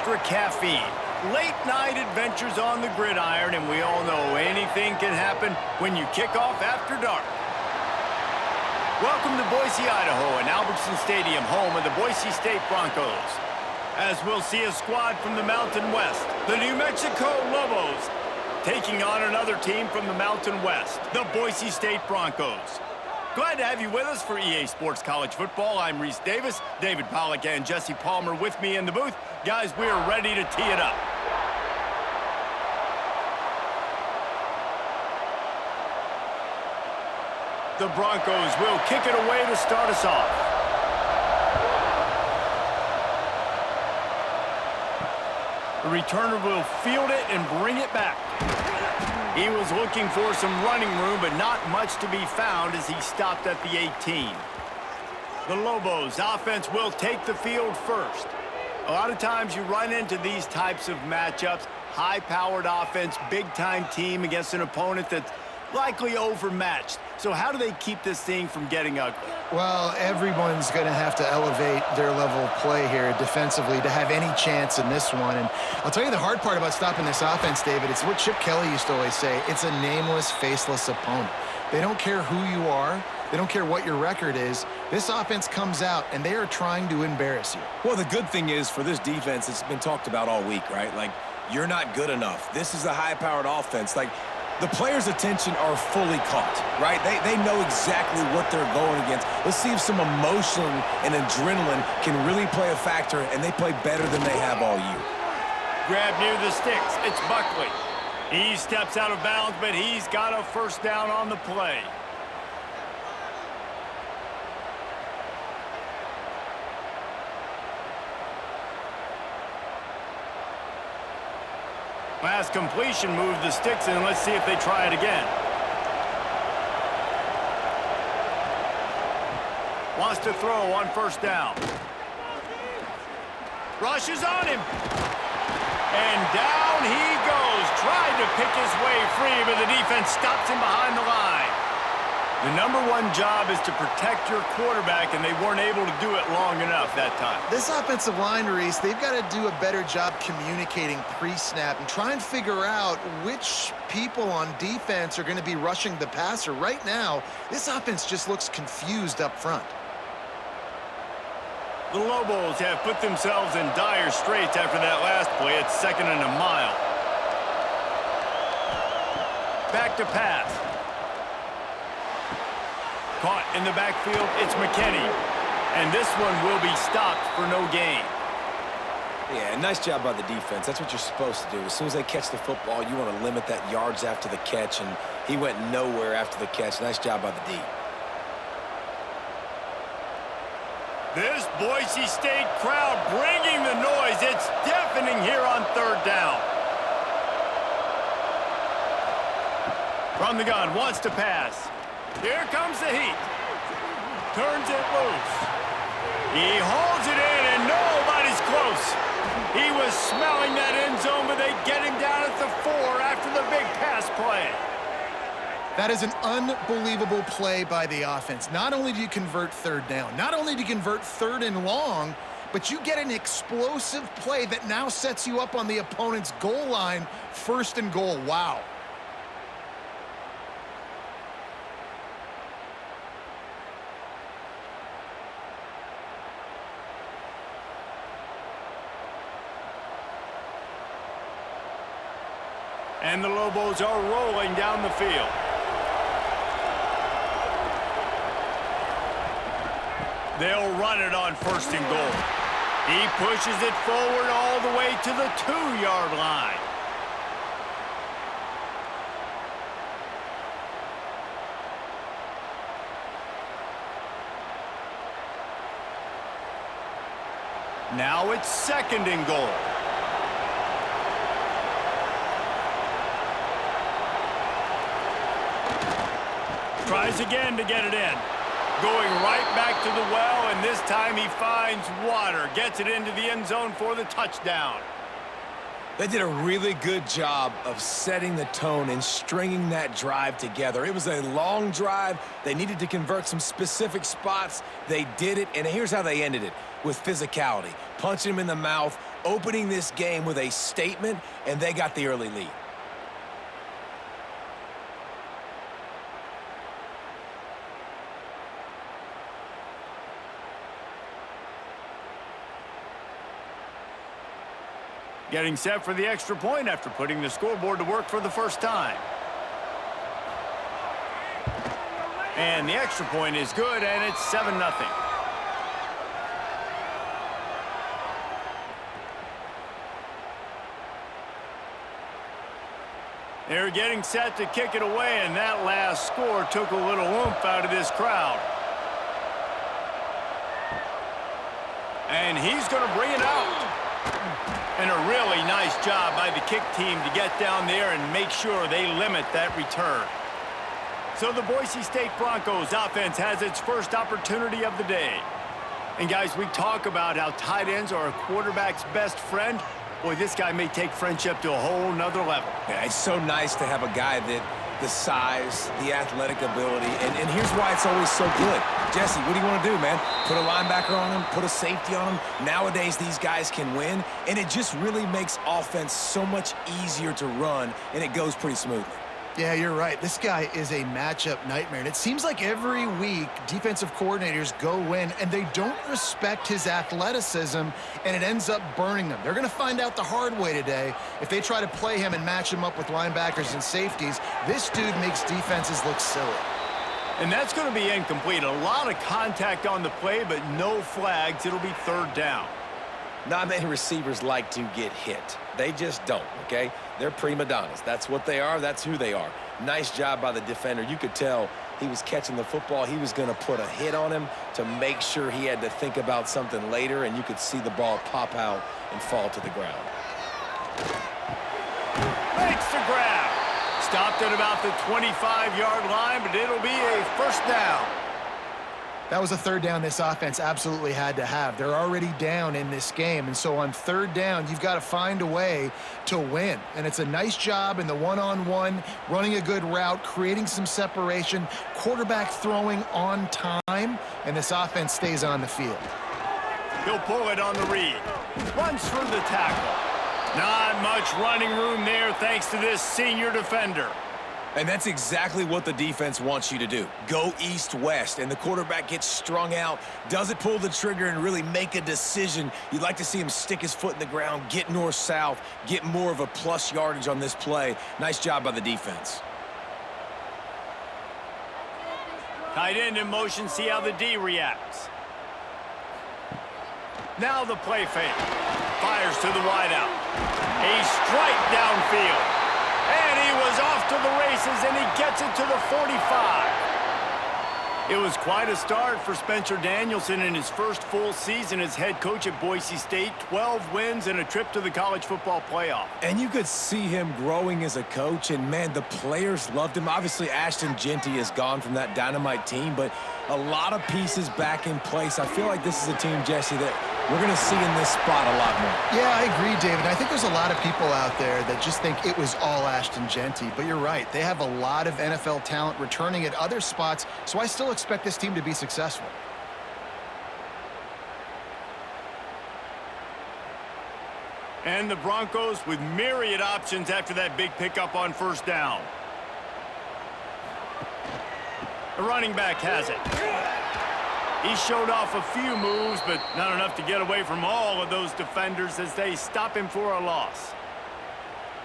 extra caffeine. Late night adventures on the gridiron, and we all know anything can happen when you kick off after dark. Welcome to Boise, Idaho, and Albertson Stadium, home of the Boise State Broncos. As we'll see a squad from the Mountain West, the New Mexico Lobos, taking on another team from the Mountain West, the Boise State Broncos. Glad to have you with us for EA Sports College Football. I'm Reese Davis, David Pollack and Jesse Palmer with me in the booth. Guys, we are ready to tee it up. The Broncos will kick it away to start us off. The returner will field it and bring it back. He was looking for some running room, but not much to be found as he stopped at the 18. The Lobos offense will take the field first. A lot of times you run into these types of matchups, high-powered offense, big-time team against an opponent that's likely overmatched. So how do they keep this thing from getting ugly? Well, everyone's going to have to elevate their level of play here defensively to have any chance in this one. And I'll tell you the hard part about stopping this offense, David, it's what Chip Kelly used to always say. It's a nameless, faceless opponent. They don't care who you are. They don't care what your record is. This offense comes out, and they are trying to embarrass you. Well, the good thing is for this defense, it's been talked about all week, right? Like, you're not good enough. This is a high-powered offense. Like, the players' attention are fully caught, right? They know exactly what they're going against. Let's see if some emotion and adrenaline can really play a factor, and they play better than they have all year. Grab near the sticks. It's Buckley. He steps out of bounds, but he's got a first down on the play. Last completion moved the sticks in. Let's see if they try it again. Wants to throw on first down. Rushes on him. And down he goes. Tried to pick his way free, but the defense stops him behind the line. The #1 job is to protect your quarterback, and they weren't able to do it long enough that time. This offensive line, Reese, they've got to do a better job communicating pre-snap and try and figure out which people on defense are going to be rushing the passer. Right now, this offense just looks confused up front. The Lobos have put themselves in dire straits after that last play. It's 2nd and a mile. Back to pass. Caught in the backfield, it's McKinney. And this one will be stopped for no gain. Yeah, nice job by the defense. That's what you're supposed to do. As soon as they catch the football, you want to limit that yards after the catch, and he went nowhere after the catch. Nice job by the D. This Boise State crowd bringing the noise. It's deafening here on 3rd down. From the gun, wants to pass. Here comes the heat. Turns it loose. He hauls it in, and nobody's close. He was smelling that end zone, but they get him down at the 4 after the big pass play. That is an unbelievable play by the offense. Not only do you convert 3rd down, not only do you convert 3rd and long, but you get an explosive play that now sets you up on the opponent's goal line, 1st and goal. Wow. And the Lobos are rolling down the field. They'll run it on 1st and goal. He pushes it forward all the way to the 2-yard line. Now it's 2nd and goal. Tries again to get it in. Going right back to the well, and this time he finds water. Gets it into the end zone for the touchdown. They did a really good job of setting the tone and stringing that drive together. It was a long drive. They needed to convert some specific spots. They did it, and here's how they ended it, with physicality. Punching him in the mouth, opening this game with a statement, and they got the early lead. Getting set for the extra point after putting the scoreboard to work for the first time. And the extra point is good, and it's 7-0. They're getting set to kick it away, and that last score took a little oomph out of this crowd. And he's going to bring it out. And a really nice job by the kick team to get down there and make sure they limit that return. So the Boise State Broncos offense has its first opportunity of the day. And guys, we talk about how tight ends are a quarterback's best friend. Boy, this guy may take friendship to a whole nother level. Yeah, it's so nice to have a guy that the size, the athletic ability, and here's why it's always so good. Jesse, what do you want to do, man? Put a linebacker on him, put a safety on him. Nowadays, these guys can win, and it just really makes offense so much easier to run, and it goes pretty smoothly. Yeah, you're right. This guy is a matchup nightmare. And it seems like every week defensive coordinators go in and they don't respect his athleticism, and it ends up burning them. They're going to find out the hard way today. If they try to play him and match him up with linebackers and safeties, this dude makes defenses look silly. And that's going to be incomplete. A lot of contact on the play, but no flags. It'll be third down. Not many receivers like to get hit. They just don't, okay? They're prima donnas. That's what they are. That's who they are. Nice job by the defender. You could tell he was catching the football. He was going to put a hit on him to make sure he had to think about something later, and you could see the ball pop out and fall to the ground. Makes the grab. Stopped at about the 25-yard line, but it'll be a first down. That was a third down this offense absolutely had to have. They're already down in this game, and so on third down, you've got to find a way to win. And it's a nice job in the one-on-one, running a good route, creating some separation, quarterback throwing on time, and this offense stays on the field. He'll pull it on the read. Runs through the tackle. Not much running room there thanks to this senior defender. And that's exactly what the defense wants you to do. Go east-west, and the quarterback gets strung out, doesn't pull the trigger and really make a decision. You'd like to see him stick his foot in the ground, get north-south, get more of a plus yardage on this play. Nice job by the defense. Tight end in motion, see how the D reacts. Now the play fake. Fires to the wideout. A strike downfield. And he was off to the races, and he gets it to the 45. It was quite a start for Spencer Danielson in his first full season as head coach at Boise State. 12 wins and a trip to the college football playoff. And you could see him growing as a coach, and, man, the players loved him. Obviously, Ashton Jeanty is gone from that dynamite team, but a lot of pieces back in place. I feel like this is a team, Jesse, that we're going to see in this spot a lot more. Yeah, I agree, David. I think there's a lot of people out there that just think it was all Ashton Jeanty, but you're right. They have a lot of NFL talent returning at other spots, so I still expect this team to be successful. And the Broncos with myriad options after that big pickup on first down. The running back has it. He showed off a few moves, but not enough to get away from all of those defenders as they stop him for a loss.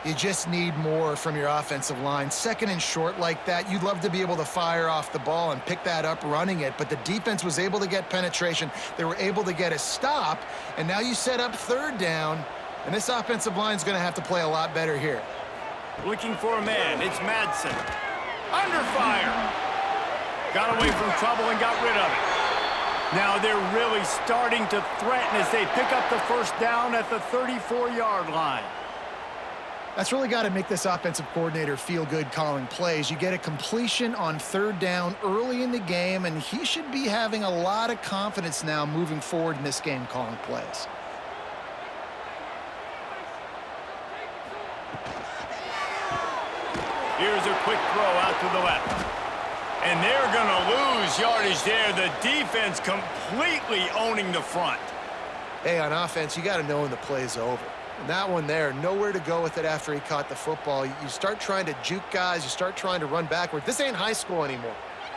You just need more from your offensive line. Second and short like that, you'd love to be able to fire off the ball and pick that up running it, but the defense was able to get penetration. They were able to get a stop, and now you set up third down, and this offensive line is going to have to play a lot better here. Looking for a man. It's Madsen. Under fire. Got away from trouble and got rid of it. Now they're really starting to threaten as they pick up the first down at the 34-yard line. That's really got to make this offensive coordinator feel good calling plays. You get a completion on third down early in the game, and he should be having a lot of confidence now moving forward in this game calling plays. Here's a quick throw out to the left. And they're going to lose yardage there. The defense completely owning the front. Hey, on offense, you got to know when the play's over. And that one there, nowhere to go with it after he caught the football. You start trying to juke guys. You start trying to run backward. This ain't high school anymore.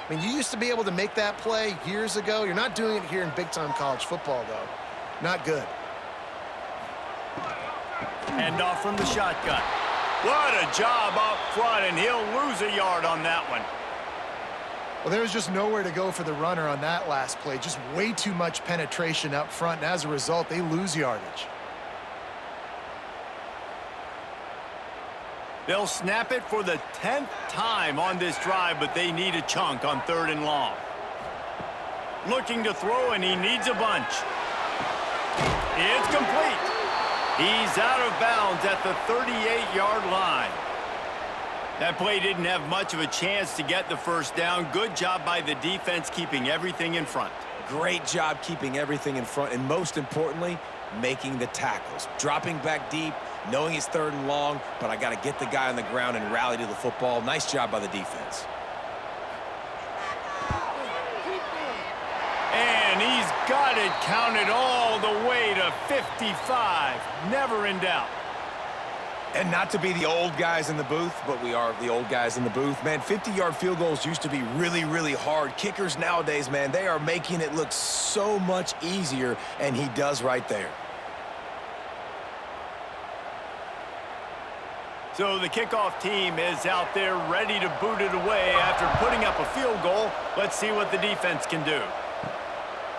I mean, you used to be able to make that play years ago. You're not doing it here in big-time college football, though. Not good. Hand off from the shotgun. What a job up front, and he'll lose a yard on that one. Well, there was just nowhere to go for the runner on that last play. Just way too much penetration up front, and as a result, they lose yardage. They'll snap it for the 10th time on this drive, but they need a chunk on 3rd and long. Looking to throw, and he needs a bunch. It's complete. He's out of bounds at the 38-yard line. That play didn't have much of a chance to get the first down. Good job by the defense keeping everything in front. Great job keeping everything in front, and most importantly, making the tackles. Dropping back deep, knowing it's 3rd and long, but I got to get the guy on the ground and rally to the football. Nice job by the defense. And he's got it counted all the way to 55. Never in doubt. And not to be the old guys in the booth, but we are the old guys in the booth. Man, 50-yard field goals used to be really, really hard. Kickers nowadays, man, they are making it look so much easier, and he does right there. So the kickoff team is out there ready to boot it away after putting up a field goal. Let's see what the defense can do.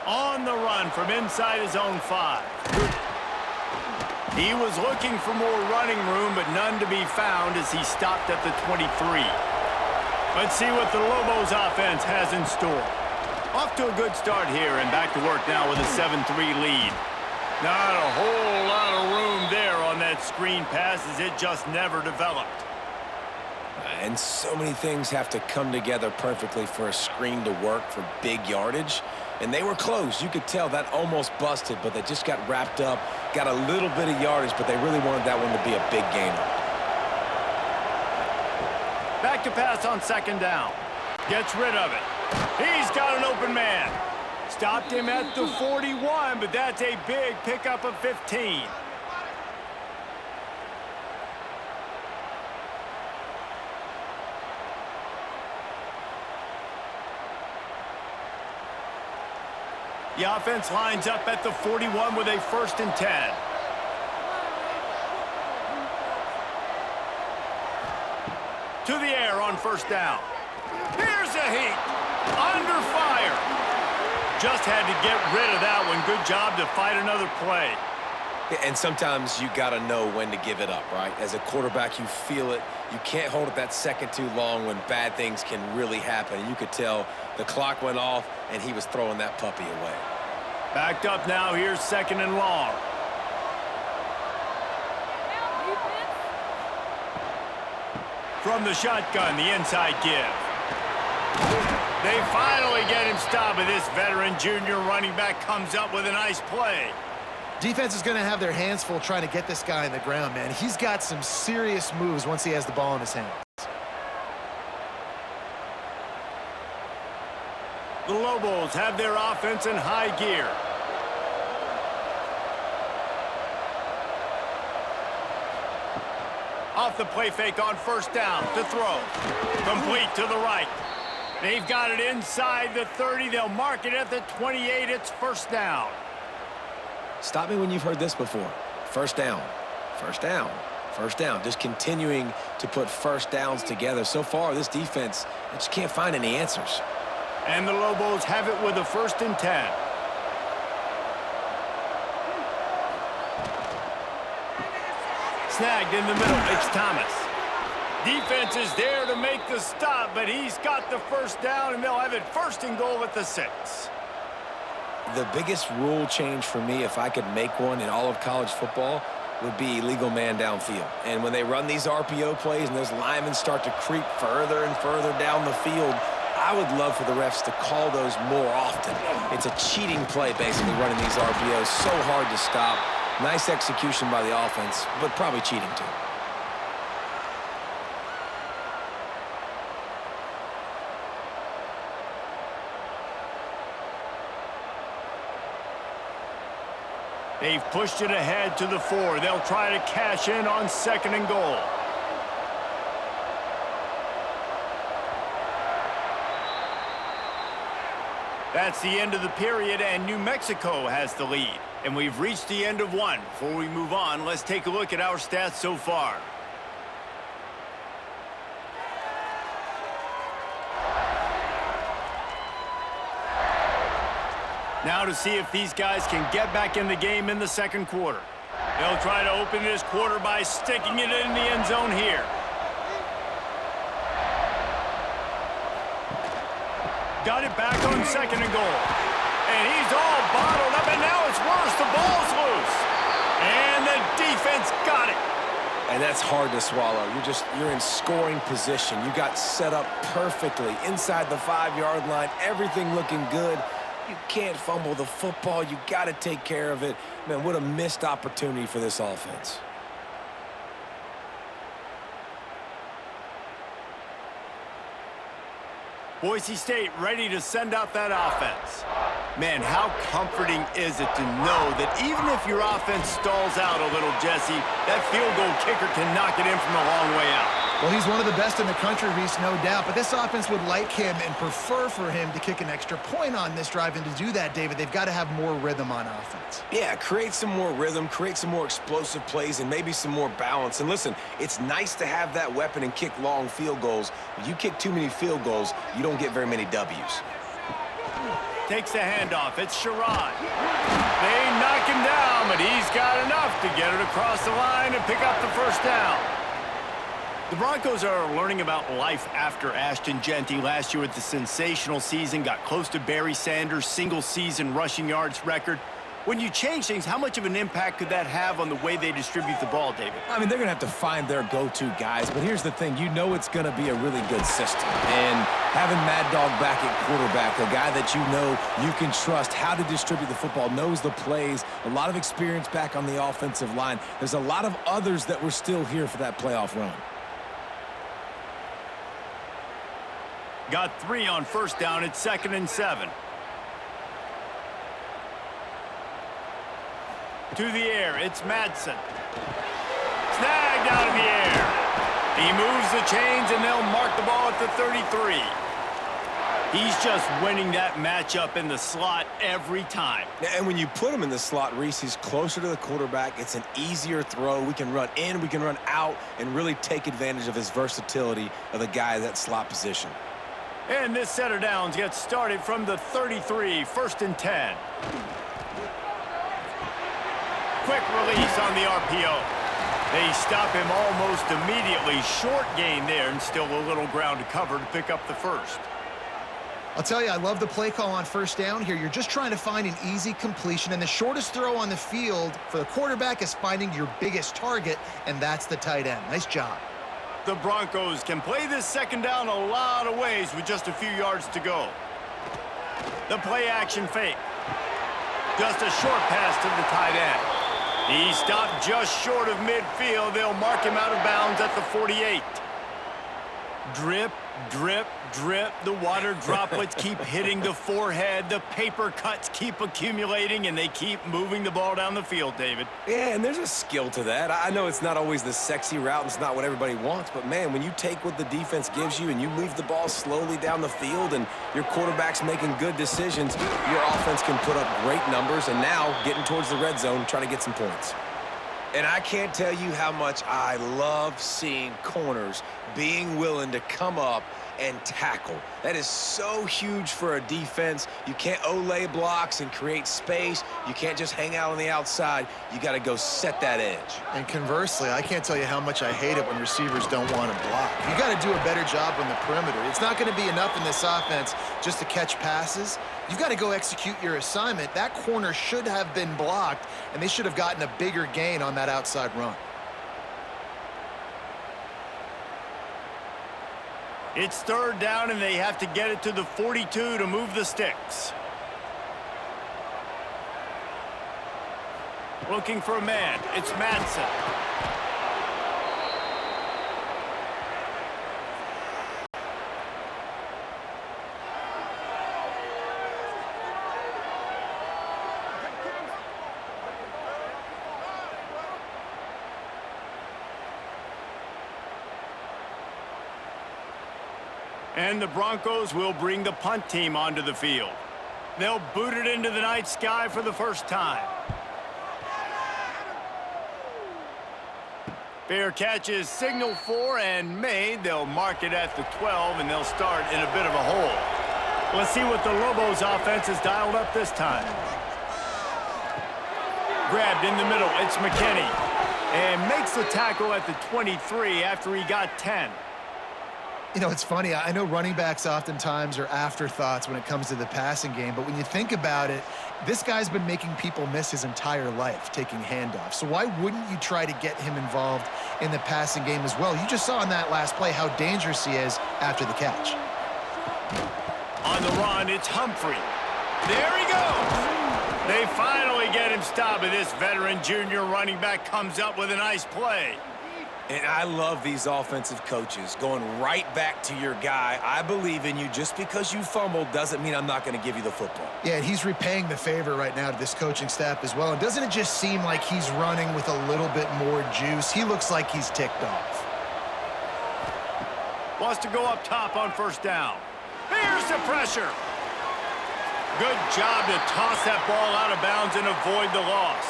On the run from inside his own 5. He was looking for more running room, but none to be found as he stopped at the 23. Let's see what the Lobos offense has in store. Off to a good start here and back to work now with a 7-3 lead. Not a whole lot of room there on that screen pass as it just never developed. And so many things have to come together perfectly for a screen to work for big yardage. And they were close. You could tell that almost busted, but they just got wrapped up, got a little bit of yardage, but they really wanted that one to be a big gainer. Back to pass on 2nd down. Gets rid of it. He's got an open man. Stopped him at the 41, but that's a big pickup of 15. The offense lines up at the 41 with a 1st and 10. To the air on 1st down. Here's a heat. Under fire. Just had to get rid of that one. Good job to fight another play. And sometimes you got to know when to give it up, right? As a quarterback, you feel it. You can't hold it that second too long when bad things can really happen. And you could tell the clock went off, and he was throwing that puppy away. Backed up now. Here's 2nd and long. From the shotgun, the inside give. They finally get him stopped, but this veteran junior running back comes up with a nice play. Defense is going to have their hands full trying to get this guy on the ground, man. He's got some serious moves once he has the ball in his hands. The Lobos have their offense in high gear. Off the play fake on 1st down to throw. Complete to the right. They've got it inside the 30. They'll mark it at the 28. It's 1st down. Stop me when you've heard this before. 1st down, 1st down, 1st down. Just continuing to put 1st downs together. So far, this defense, they just can't find any answers. And the Lobos have it with a 1st and 10. Snagged in the middle. It's Thomas. Defense is there to make the stop, but he's got the 1st down, and they'll have it 1st and goal at the 6. The biggest rule change for me, if I could make one in all of college football, would be illegal man downfield. And when they run these RPO plays and those linemen start to creep further and further down the field, I would love for the refs to call those more often. It's a cheating play, basically, running these RPOs. So hard to stop. Nice execution by the offense, but probably cheating too. They've pushed it ahead to the 4. They'll try to cash in on 2nd and goal. That's the end of the period, and New Mexico has the lead. And we've reached the end of one. Before we move on, let's take a look at our stats so far. Now to see if these guys can get back in the game in the 2nd quarter. They'll try to open this quarter by sticking it in the end zone here. Got it back on 2nd and goal. And he's all bottled up, and now it's worse. The ball's loose. And the defense got it. And that's hard to swallow. You're in scoring position. You got set up perfectly inside the 5-yard line. Everything looking good. You can't fumble the football. You got to take care of it. Man, what a missed opportunity for this offense. Boise State ready to send out that offense. Man, how comforting is it to know that even if your offense stalls out a little, Jesse, that field goal kicker can knock it in from a long way out. Well, he's one of the best in the country, Reese, no doubt. But this offense would like him and prefer for him to kick an extra point on this drive. And to do that, David, they've got to have more rhythm on offense. Yeah, create some more rhythm, create some more explosive plays, and maybe some more balance. And listen, it's nice to have that weapon and kick long field goals. When you kick too many field goals, you don't get very many W's. Takes the handoff. It's Sherrod. They knock him down, but he's got enough to get it across the line and pick up the first down. The Broncos are learning about life after Ashton Genty last year with the sensational season, got close to Barry Sanders' single-season rushing yards record. When you change things, how much of an impact could that have on the way they distribute the ball, David? I mean, they're going to have to find their go-to guys, but here's the thing. You know it's going to be a really good system. And having Mad Dog back at quarterback, a guy that you know you can trust how to distribute the football, knows the plays, a lot of experience back on the offensive line. There's a lot of others that were still here for that playoff run. Got 3 on first down at 2nd and 7. To the air, it's Madsen. Snagged out of the air. He moves the chains, and they'll mark the ball at the 33. He's just winning that matchup in the slot every time. And when you put him in the slot, Reese, he's closer to the quarterback. It's an easier throw. We can run in, we can run out, and really take advantage of his versatility of the guy at that slot position. And this set of downs gets started from the 33, 1st and 10. Quick release on the RPO. They stop him almost immediately. Short gain there, and still a little ground to cover to pick up the first. I'll tell you, I love the play call on first down here. You're just trying to find an easy completion, and the shortest throw on the field for the quarterback is finding your biggest target, and that's the tight end. Nice job. The Broncos can play this 2nd down a lot of ways with just a few yards to go. The play action fake. Just a short pass to the tight end. He stopped just short of midfield. They'll mark him out of bounds at the 48. Drip, drip, drip. The water droplets keep hitting the forehead. The paper cuts keep accumulating, and they keep moving the ball down the field, David. Yeah, and there's a skill to that. I know it's not always the sexy route. It's not what everybody wants. But, man, when you take what the defense gives you and you move the ball slowly down the field and your quarterback's making good decisions, your offense can put up great numbers. And now getting towards the red zone, trying to get some points. And I can't tell you how much I love seeing corners being willing to come up and tackle. That is so huge for a defense. You can't olay blocks and create space. You can't just hang out on the outside. You got to go set that edge. And conversely, I can't tell you how much I hate it when receivers don't want to block. You got to do a better job on the perimeter. It's not going to be enough in this offense just to catch passes. You've got to go execute your assignment. That corner should have been blocked, and they should have gotten a bigger gain on that outside run. It's 3rd down, and they have to get it to the 42 to move the sticks. Looking for a man. It's Madsen. And the Broncos will bring the punt team onto the field. They'll boot it into the night sky for the first time. Fair catch is signaled for and made. They'll mark it at the 12, and they'll start in a bit of a hole. Let's see what the Lobos offense has dialed up this time. Grabbed in the middle, it's McKinney. And makes the tackle at the 23 after he got 10. You know, it's funny. I know running backs oftentimes are afterthoughts when it comes to the passing game, but when you think about it, this guy's been making people miss his entire life taking handoffs. So why wouldn't you try to get him involved in the passing game as well? You just saw in that last play how dangerous he is after the catch. On the run, it's Humphrey. There he goes. They finally get him stopped, and this veteran junior running back comes up with a nice play. And I love these offensive coaches going right back to your guy. I believe in you. Just because you fumbled doesn't mean I'm not going to give you the football. Yeah, and he's repaying the favor right now to this coaching staff as well. And doesn't it just seem like he's running with a little bit more juice? He looks like he's ticked off. Wants to go up top on first down. Here's the pressure. Good job to toss that ball out of bounds and avoid the loss.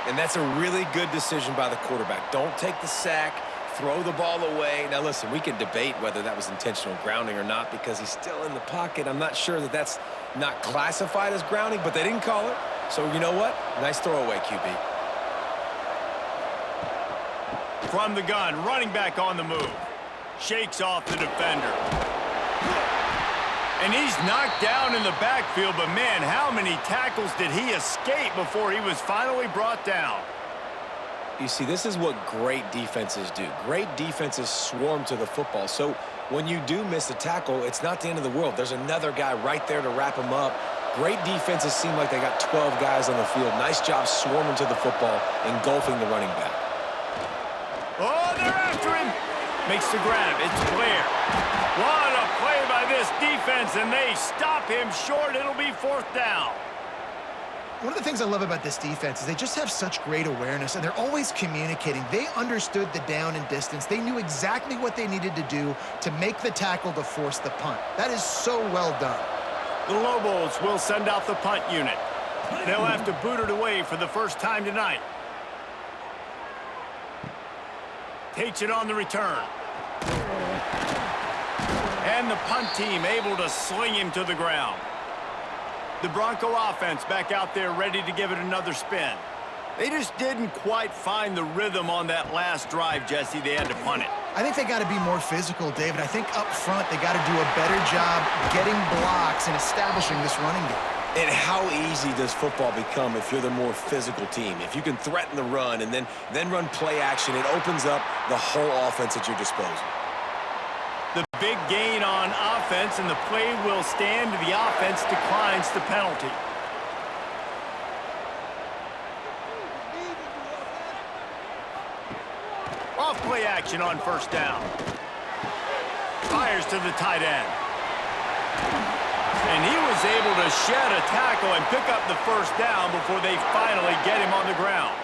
And that's a really good decision by the quarterback. Don't take the sack, throw the ball away. Now, listen, we can debate whether that was intentional grounding or not because he's still in the pocket. I'm not sure that that's not classified as grounding, but they didn't call it. So, you know what? Nice throwaway, QB. From the gun, running back on the move. Shakes off the defender. And he's knocked down in the backfield, but man, how many tackles did he escape before he was finally brought down? You see, this is what great defenses do. Great defenses swarm to the football. So when you do miss a tackle, it's not the end of the world. There's another guy right there to wrap him up. Great defenses seem like they got 12 guys on the field. Nice job swarming to the football, engulfing the running back. Oh, they're after him. Makes the grab. It's Blair. What a play by this defense, and they stop him short. It'll be fourth down. One of the things I love about this defense is they just have such great awareness, and they're always communicating. They understood the down and distance. They knew exactly what they needed to do to make the tackle to force the punt. That is so well done. The Lobos will send out the punt unit. They'll have to boot it away for the first time tonight. Takes it on the return. And the punt team able to sling him to the ground. The Bronco offense back out there ready to give it another spin. They just didn't quite find the rhythm on that last drive, Jesse. They had to punt it. I think they got to be more physical, David. I think up front they got to do a better job getting blocks and establishing this running game. And how easy does football become if you're the more physical team? If you can threaten the run and then run play action, it opens up the whole offense at your disposal. The big gain on offense, and the play will stand. The offense declines the penalty. Off play action on first down. Fires to the tight end. And he was able to shed a tackle and pick up the first down before they finally get him on the ground.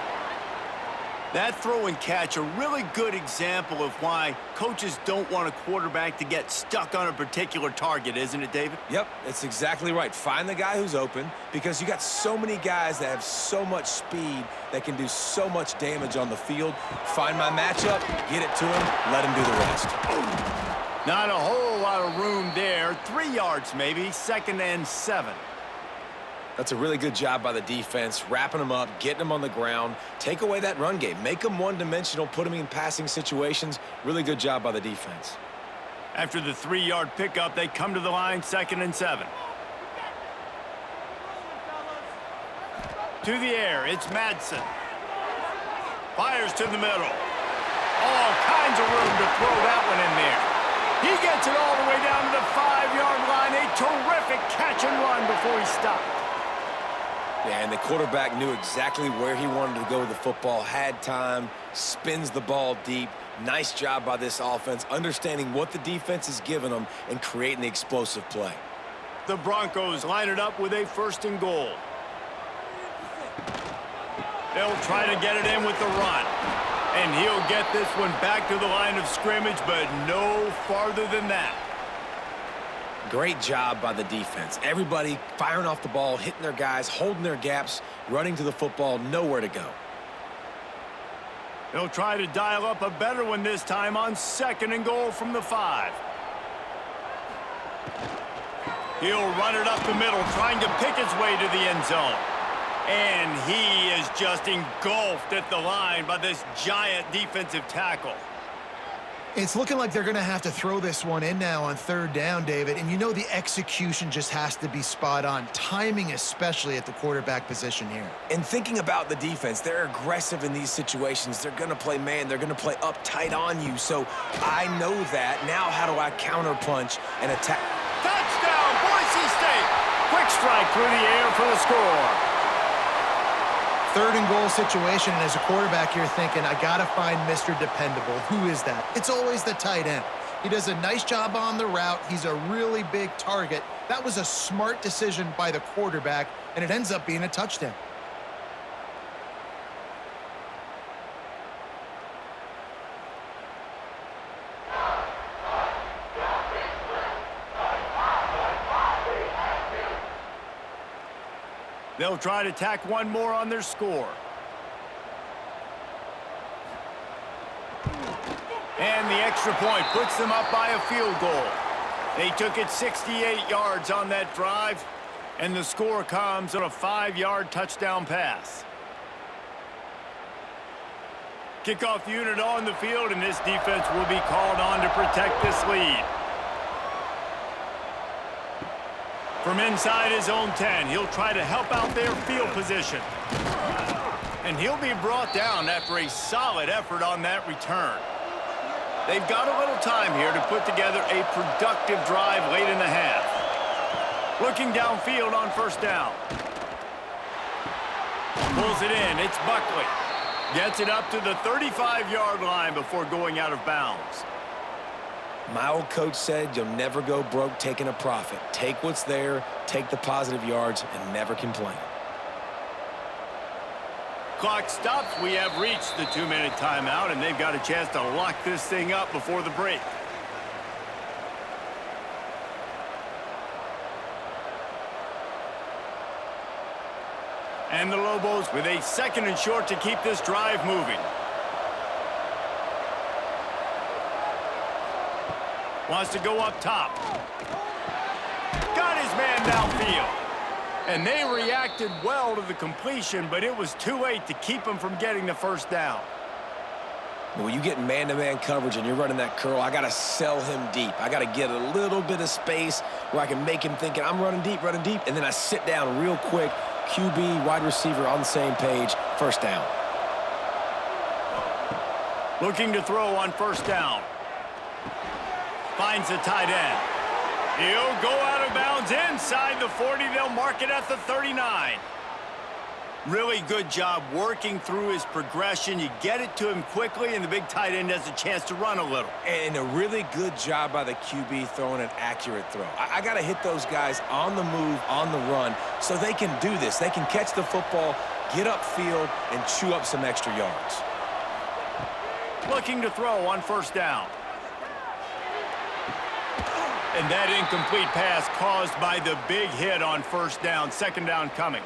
That throw and catch, a really good example of why coaches don't want a quarterback to get stuck on a particular target, isn't it, David? Yep, it's exactly right. Find the guy who's open because you got so many guys that have so much speed that can do so much damage on the field. Find my matchup, get it to him, let him do the rest. Not a whole lot of room there. 3 yards maybe, 2nd and 7. That's a really good job by the defense, wrapping them up, getting them on the ground. Take away that run game. Make them one-dimensional, put them in passing situations. Really good job by the defense. After the 3-yard pickup, they come to the line, 2nd and 7. To the air, it's Madsen. Fires to the middle. All kinds of room to throw that one in there. He gets it all the way down to the 5-yard line. A terrific catch and run before he stopped. Yeah, and the quarterback knew exactly where he wanted to go with the football, had time, spins the ball deep. Nice job by this offense, understanding what the defense is giving them and creating the explosive play. The Broncos line it up with a 1st and goal. They'll try to get it in with the run. And he'll get this one back to the line of scrimmage, but no farther than that. Great job by the defense. Everybody firing off the ball, hitting their guys, holding their gaps, running to the football, nowhere to go. He'll try to dial up a better one this time on 2nd and goal from the 5. He'll run it up the middle, trying to pick his way to the end zone. And he is just engulfed at the line by this giant defensive tackle. It's looking like they're going to have to throw this one in now on 3rd down, David. And you know the execution just has to be spot on. Timing especially at the quarterback position here. And thinking about the defense, they're aggressive in these situations. They're going to play man. They're going to play up tight on you. So I know that. Now how do I counterpunch and attack? Touchdown, Boise State! Quick strike through the air for the score. 3rd and goal situation, and as a quarterback, you're thinking, I got to find Mr. Dependable. Who is that? It's always the tight end. He does a nice job on the route. He's a really big target. That was a smart decision by the quarterback, and it ends up being a touchdown. They'll try to tack one more on their score. And the extra point puts them up by a field goal. They took it 68 yards on that drive, and the score comes on a 5-yard touchdown pass. Kickoff unit on the field, and this defense will be called on to protect this lead. From inside his own 10, he'll try to help out their field position. And he'll be brought down after a solid effort on that return. They've got a little time here to put together a productive drive late in the half. Looking downfield on 1st down. Pulls it in. It's Buckley. Gets it up to the 35-yard line before going out of bounds. My old coach said you'll never go broke taking a profit. Take what's there, take the positive yards, and never complain. Clock stops. We have reached the 2-minute timeout, and they've got a chance to lock this thing up before the break. And the Lobos with a 2nd and short to keep this drive moving. Wants to go up top. Got his man downfield. And they reacted well to the completion, but it was too late to keep him from getting the 1st down. When you get man-to-man coverage and you're running that curl, I got to sell him deep. I got to get a little bit of space where I can make him thinking, I'm running deep, and then I sit down real quick. QB, wide receiver on the same page, 1st down. Looking to throw on 1st down. Finds the tight end. He'll go out of bounds inside the 40. They'll mark it at the 39. Really good job working through his progression. You get it to him quickly, and the big tight end has a chance to run a little. And a really good job by the QB throwing an accurate throw. I got to hit those guys on the move, on the run, so they can do this. They can catch the football, get upfield, and chew up some extra yards. Looking to throw on 1st down. And that incomplete pass caused by the big hit on 1st down. 2nd down coming.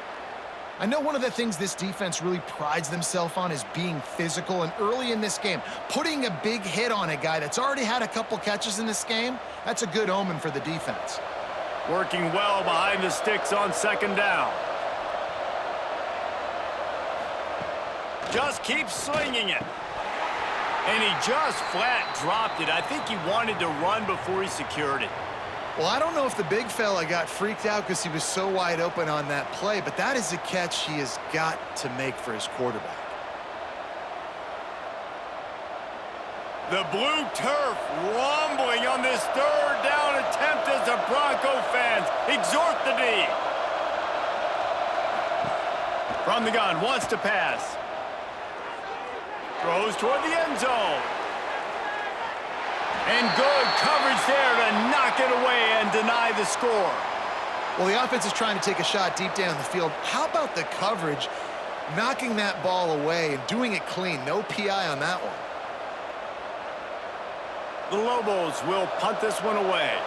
I know one of the things this defense really prides themselves on is being physical, and early in this game, putting a big hit on a guy that's already had a couple catches in this game, that's a good omen for the defense. Working well behind the sticks on 2nd down. Just keeps slinging it. And he just flat dropped it. I think he wanted to run before he secured it. Well, I don't know if the big fella got freaked out because he was so wide open on that play, but that is a catch he has got to make for his quarterback. The blue turf rumbling on this 3rd down attempt as the Bronco fans exhort the D. From the gun, wants to pass. Throws toward the end zone. And good coverage there to knock it away and deny the score. Well, the offense is trying to take a shot deep down the field. How about the coverage, knocking that ball away and doing it clean? No PI on that one. The Lobos will punt this one away.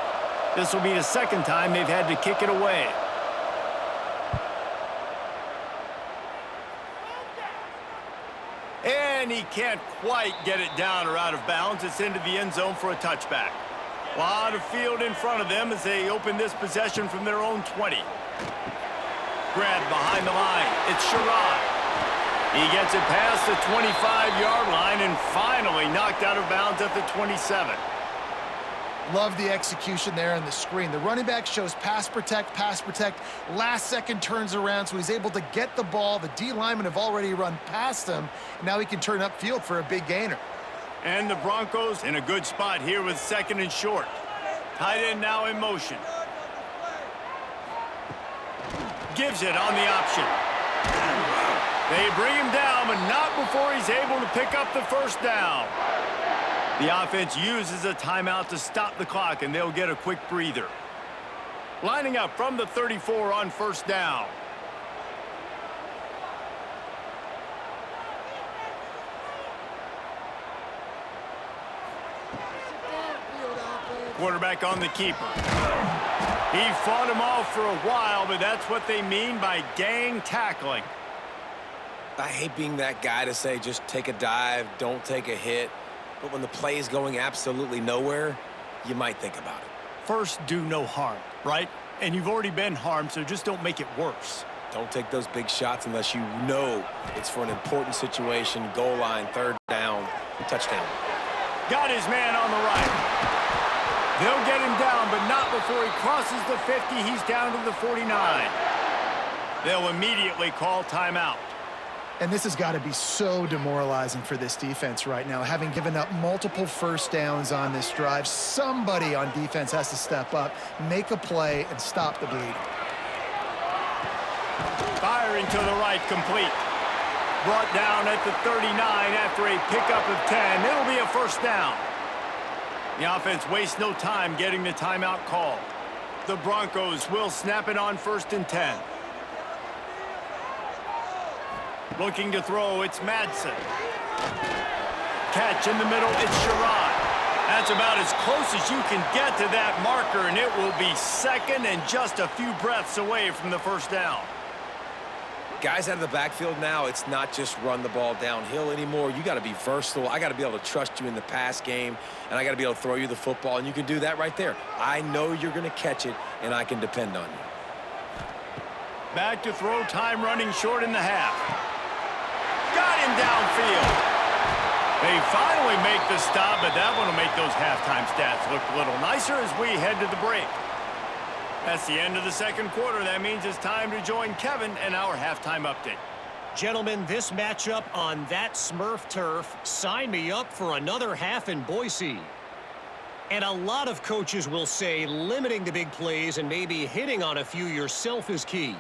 This will be the second time they've had to kick it away. And he can't quite get it down or out of bounds. It's into the end zone for a touchback. A lot of field in front of them as they open this possession from their own 20. Grabbed behind the line. It's Sherrod. He gets it past the 25-yard line and finally knocked out of bounds at the 27. Love the execution there on the screen. The running back shows pass protect, last second turns around, so he's able to get the ball. The D linemen have already run past him, and now he can turn upfield for a big gainer. And the Broncos in a good spot here with second and short. Tight end now in motion. Gives it on the option. They bring him down, but not before he's able to pick up the first down. The offense uses a timeout to stop the clock, and they'll get a quick breather. Lining up from the 34 on first down. Quarterback on the keeper. He fought him off for a while, but that's what they mean by gang tackling. I hate being that guy to say just take a dive, don't take a hit. But when the play is going absolutely nowhere, you might think about it. First, do no harm, right? And you've already been harmed, so just don't make it worse. Don't take those big shots unless you know it's for an important situation, goal line, third down, touchdown. Got his man on the right. They'll get him down, but not before he crosses the 50. He's down to the 49. They'll immediately call timeout. And this has got to be so demoralizing for this defense right now. Having given up multiple first downs on this drive, somebody on defense has to step up, make a play, and stop the bleeding. Firing to the right, complete. Brought down at the 39 after a pickup of 10. It'll be a first down. The offense wastes no time getting the timeout called. The Broncos will snap it on first and 10. Looking to throw, it's Madsen. Catch in the middle, it's Sherrod. That's about as close as you can get to that marker, and it will be second and just a few breaths away from the first down. Guys out of the backfield now, it's not just run the ball downhill anymore. You got to be versatile. I got to be able to trust you in the pass game, and I got to be able to throw you the football, and you can do that right there. I know you're going to catch it, and I can depend on you. Back to throw, time running short in the half. Got him downfield. They finally make the stop, but that one will make those halftime stats look a little nicer as we head to the break. That's the end of the second quarter. That means it's time to join Kevin and our halftime update. Gentlemen, this matchup on that Smurf turf, sign me up for another half in Boise. And a lot of coaches will say limiting the big plays and maybe hitting on a few yourself is key.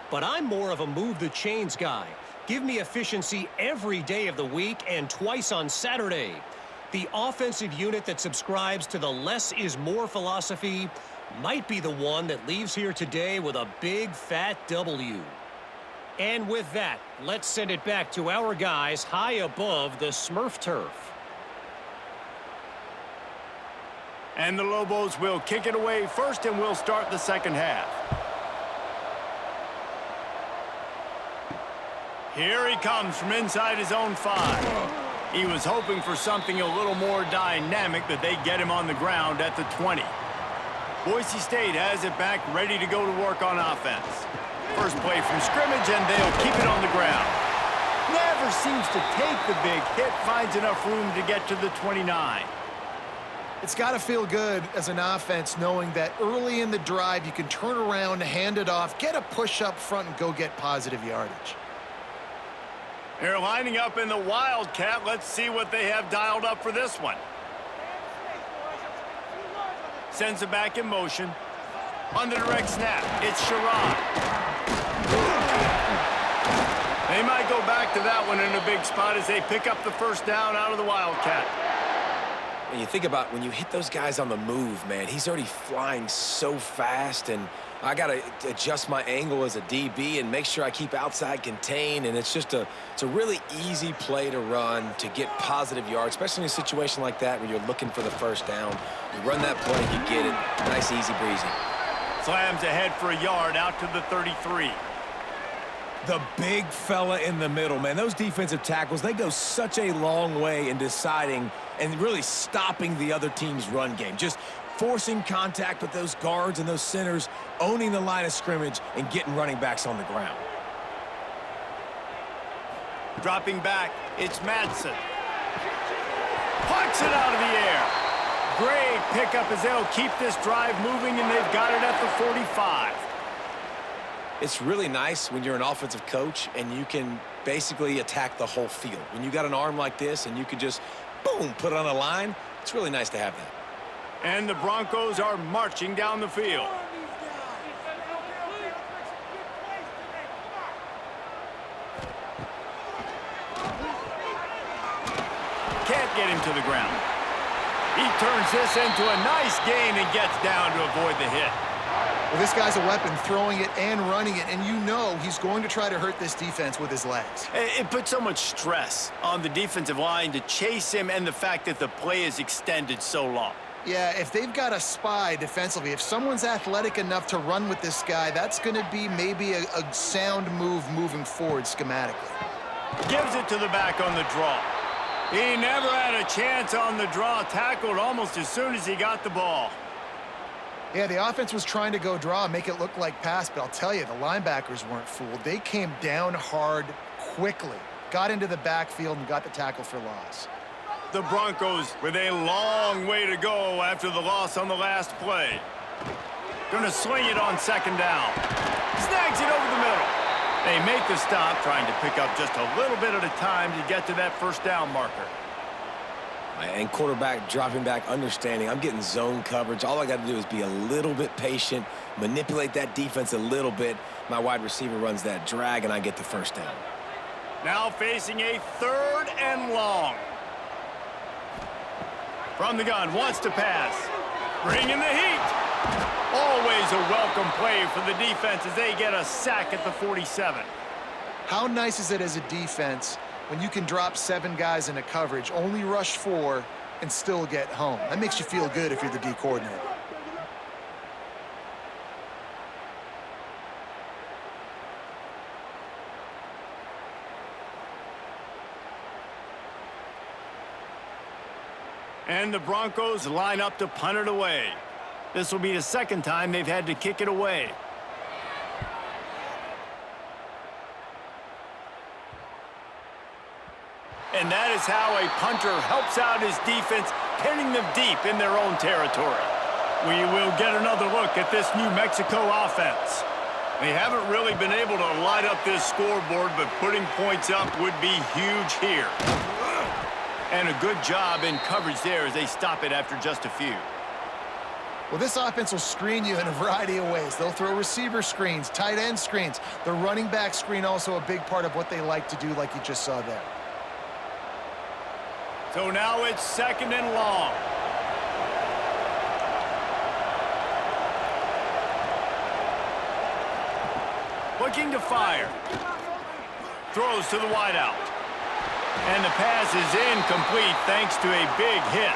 But I'm more of a move the chains guy. Give me efficiency every day of the week and twice on Saturday. The offensive unit that subscribes to the less is more philosophy might be the one that leaves here today with a big fat W. And with that, let's send it back to our guys high above the Smurf turf. And the Lobos will kick it away first, and we'll start the second half. Here he comes from inside his own 5. He was hoping for something a little more dynamic, but they get him on the ground at the 20. Boise State has it back, ready to go to work on offense. First play from scrimmage, and they'll keep it on the ground. Never seems to take the big hit, finds enough room to get to the 29. It's got to feel good as an offense knowing that early in the drive you can turn around, hand it off, get a push up front, and go get positive yardage. They're lining up in the Wildcat. Let's see what they have dialed up for this one. Sends it back in motion. On the direct snap, it's Sherrod. They might go back to that one in a big spot as they pick up the first down out of the Wildcat. And you think about when you hit those guys on the move, man, he's already flying so fast, and I got to adjust my angle as a DB and make sure I keep outside contained, and it's a really easy play to run to get positive yards, especially in a situation like that when you're looking for the first down. You run that play, you get it. Nice, easy breezy. Slams ahead for a yard out to the 33. The big fella in the middle, man. Those defensive tackles, they go such a long way in deciding and really stopping the other team's run game. Just forcing contact with those guards and those centers, owning the line of scrimmage, and getting running backs on the ground. Dropping back, it's Madsen. Plucks it out of the air. Great pickup as they'll keep this drive moving, and they've got it at the 45. It's really nice when you're an offensive coach and you can basically attack the whole field. When you got an arm like this and you can just, boom, put it on a line, it's really nice to have that. And the Broncos are marching down the field. Can't get him to the ground. He turns this into a nice gain and gets down to avoid the hit. Well, this guy's a weapon, throwing it and running it, and you know he's going to try to hurt this defense with his legs. It puts so much stress on the defensive line to chase him, and the fact that the play is extended so long. Yeah, if they've got a spy defensively, if someone's athletic enough to run with this guy, that's going to be maybe a sound move moving forward schematically. Gives it to the back on the draw. He never had a chance on the draw, tackled almost as soon as he got the ball. Yeah, the offense was trying to go draw, make it look like pass, but I'll tell you, the linebackers weren't fooled. They came down hard quickly, got into the backfield, and got the tackle for loss. The Broncos with a long way to go after the loss on the last play. Gonna swing it on second down. Snags it over the middle. They make the stop, trying to pick up just a little bit at a time to get to that first down marker. And quarterback dropping back, understanding I'm getting zone coverage. All I got to do is be a little bit patient, manipulate that defense a little bit. My wide receiver runs that drag, and I get the first down. Now facing a 3rd and long. From the gun, wants to pass. Bringing the heat. Always a welcome play for the defense as they get a sack at the 47. How nice is it as a defense when you can drop 7 guys into coverage, only rush 4, and still get home? That makes you feel good if you're the D coordinator. And the Broncos line up to punt it away. This will be the second time they've had to kick it away. And that is how a punter helps out his defense, pinning them deep in their own territory. We will get another look at this New Mexico offense. They haven't really been able to light up this scoreboard, but putting points up would be huge here. And a good job in coverage there as they stop it after just a few. Well, this offense will screen you in a variety of ways. They'll throw receiver screens, tight end screens. The running back screen also a big part of what they like to do, like you just saw there. So now it's 2nd and long. Looking to fire. Throws to the wideout. And the pass is incomplete thanks to a big hit.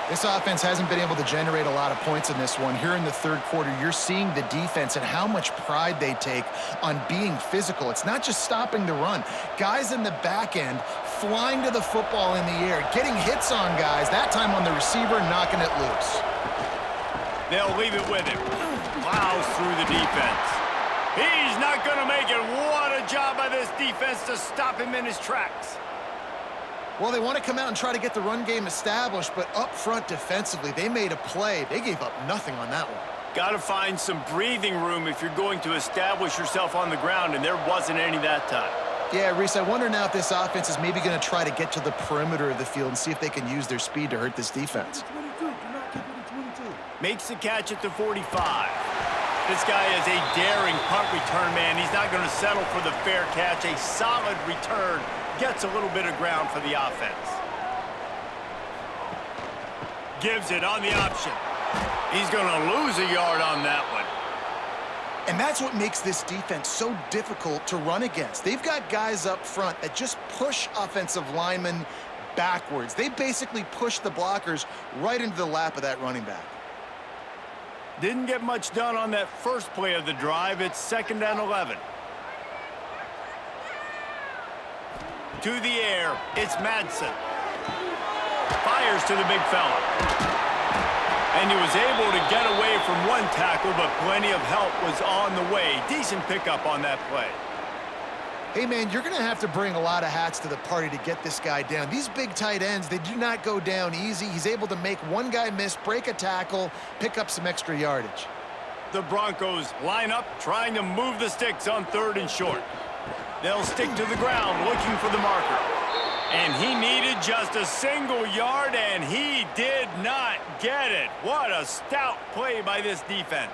This offense hasn't been able to generate a lot of points in this one. Here in the 3rd quarter, you're seeing the defense and how much pride they take on being physical. It's not just stopping the run. Guys in the back end flying to the football in the air, getting hits on guys, that time on the receiver, knocking it loose. They'll leave it with him. Plows through the defense. He's not going to make it. What a job by this defense to stop him in his tracks. Well, they want to come out and try to get the run game established, but up front defensively, they made a play. They gave up nothing on that one. Got to find some breathing room if you're going to establish yourself on the ground, and there wasn't any that time. Yeah, Reese, I wonder now if this offense is maybe going to try to get to the perimeter of the field and see if they can use their speed to hurt this defense. Makes the catch at the 45. This guy is a daring punt return man. He's not going to settle for the fair catch. A solid return. Gets a little bit of ground for the offense. gives it on the option. He's going to lose a yard on that one. And that's what makes this defense so difficult to run against. They've got guys up front that just push offensive linemen backwards. They basically push the blockers right into the lap of that running back. Didn't get much done on that first play of the drive. It's 2nd and 11. To the air, it's Madsen. Fires to the big fella. And he was able to get away from one tackle, but plenty of help was on the way. Decent pickup on that play. Hey, man, you're going to have to bring a lot of hats to the party to get this guy down. These big tight ends, they do not go down easy. He's able to make one guy miss, break a tackle, pick up some extra yardage. The Broncos line up, trying to move the sticks on 3rd and short. They'll stick to the ground, looking for the marker. And he needed just a single yard, and he did not get it. What a stout play by this defense.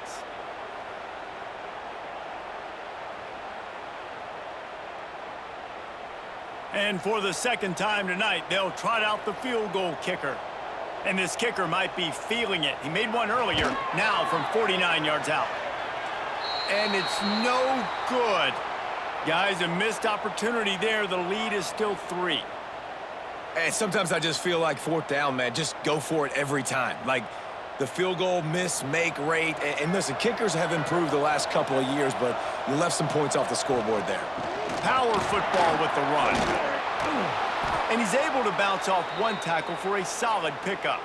And for the 2nd time tonight, they'll trot out the field goal kicker. And this kicker might be feeling it. He made one earlier, now from 49 yards out. And it's no good. Guys, a missed opportunity there. The lead is still 3. And sometimes I just feel like 4th down, man, just go for it every time. Like the field goal miss-make rate. And listen, kickers have improved the last couple of years, but you left some points off the scoreboard there. Power football with the run. And he's able to bounce off one tackle for a solid pickup.